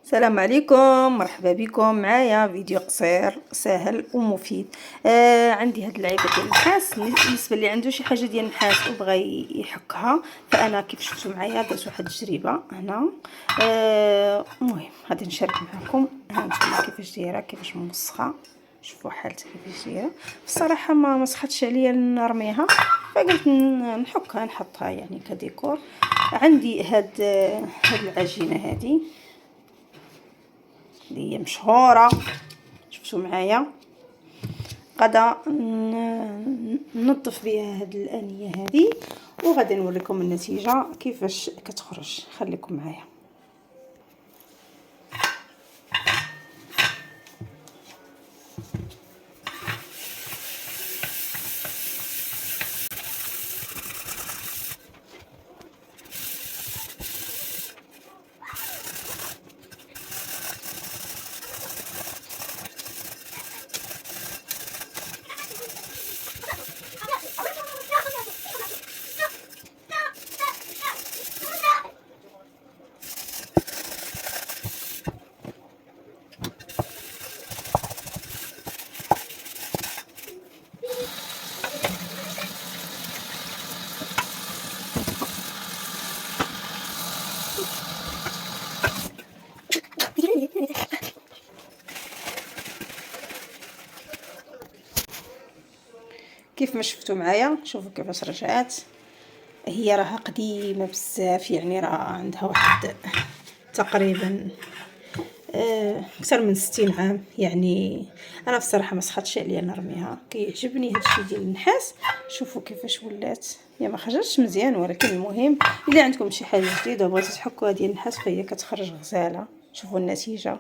السلام عليكم، مرحبا بكم معايا فيديو قصير سهل ومفيد. عندي هاد اللعيبه ديال النحاس. بالنسبه اللي عنده شي حاجه ديال النحاس وبغى يحكها، فانا كيف شفتوا معايا درت واحد التجربه هنا. المهم غادي نشارك معكم. ها نتوما كيفاش دايره، كيفاش موسخه. شوفوا حالتها كيفاش دايره. بصراحه ما سخطش عليا نرميها، فقلت نحكها نحطها يعني كديكور. عندي هاد العجينه هذه اللي هي مشهوره، شفتوا معايا. غادا ننظف بها هاد الانيه هذه، وغادي نوريكم النتيجه كيفاش كتخرج. خليكم معايا. كيف ما شفتوا معايا، شوفوا كيفاش رجعات. هي راها قديمه بزاف، يعني راه عندها واحد تقريبا اكثر من 60 عام. يعني انا بصراحه ما سخطش عليا نرميها، كيعجبني هادشي ديال النحاس. شوفوا كيفاش ولات. هي ما خرجتش مزيان، ولكن المهم الا عندكم شي حاجه جديده وبغيتو تحكوها ديال النحاس فهي كتخرج غزاله. شوفوا النتيجه.